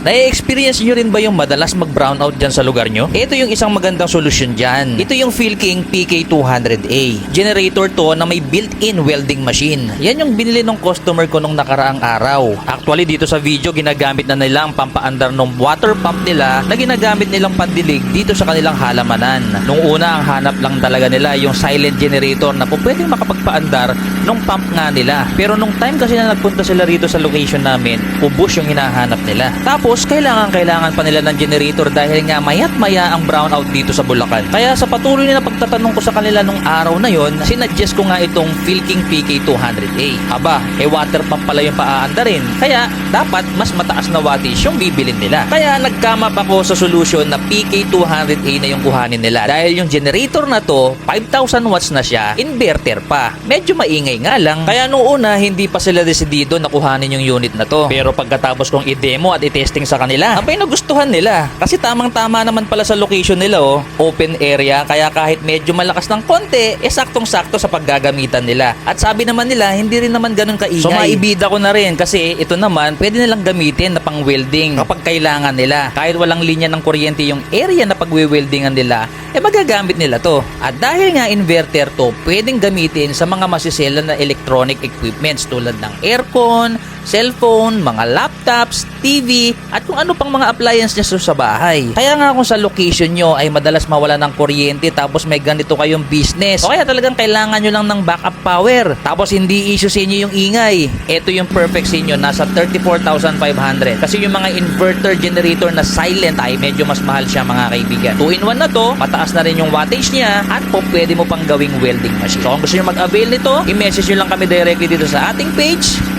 Na-experience nyo rin ba yung madalas mag-brownout dyan sa lugar nyo? Ito yung isang magandang solusyon dyan. Ito yung Philking PK200A. Generator to na may built-in welding machine. Yan yung binili ng customer ko nung nakaraang araw. Actually, dito sa video, ginagamit na nila ang pampaandar ng water pump nila na ginagamit nilang pandilig dito sa kanilang halamanan. Nung una, ang hanap lang talaga nila yung silent generator na po pwedeng makapagpaandar ng pump nga nila. Pero nung time kasi na nagpunta sila rito sa location namin, ubos yung hinahanap nila. Tapos, kailangan pa nila ng generator dahil nga mayat maya ang brownout dito sa Bulacan. Kaya sa patuloy na pagtatanong ko sa kanila nung araw na yon, sinuggest ko nga itong Philking PK200A. Aba, water pump pala yung paaandarin. Kaya, dapat mas mataas na wattage yung bibilin nila. Kaya, nagkamap ako sa solution na PK200A na yung kuhanin nila. Dahil yung generator na to, 5,000 watts na siya, inverter pa. Medyo maingay nga lang. Kaya nung una, hindi pa sila desidido na kuhanin yung unit na to. Pero pagkatapos kong i-demo at i-testing sa kanila, abay nagustuhan nila. Kasi tamang-tama naman pala sa location nila, oh. Open area, kaya kahit medyo malakas ng konti, saktong-sakto sa paggagamitan nila. At sabi naman nila, hindi rin naman ganun kaingay. So maibida ko na rin kasi ito naman, pwede nilang gamitin na pang welding kapag kailangan nila. Kahit walang linya ng kuryente yung area na pagwe-weldingan nila, magagamit nila to. At dahil nga inverter to, pwedeng gamitin sa mga masisela na electronic equipments tulad ng aircon, cellphone, mga laptops, TV, at kung ano pang mga appliance niya sa bahay. Kaya nga kung sa location nyo ay madalas mawala ng kuryente tapos may ganito kayong business, o kaya talagang kailangan nyo lang ng backup power, tapos hindi issue sa inyo yung ingay, ito yung perfect sa inyo, nasa 34,500. Kasi yung mga inverter generator na silent ay medyo mas mahal siya mga kaibigan. 2-in-1 na to, mataas na rin yung wattage niya, at po pwede mo pang gawing welding machine. So kung gusto nyo mag-avail nito, i-message nyo lang kami directly dito sa ating page.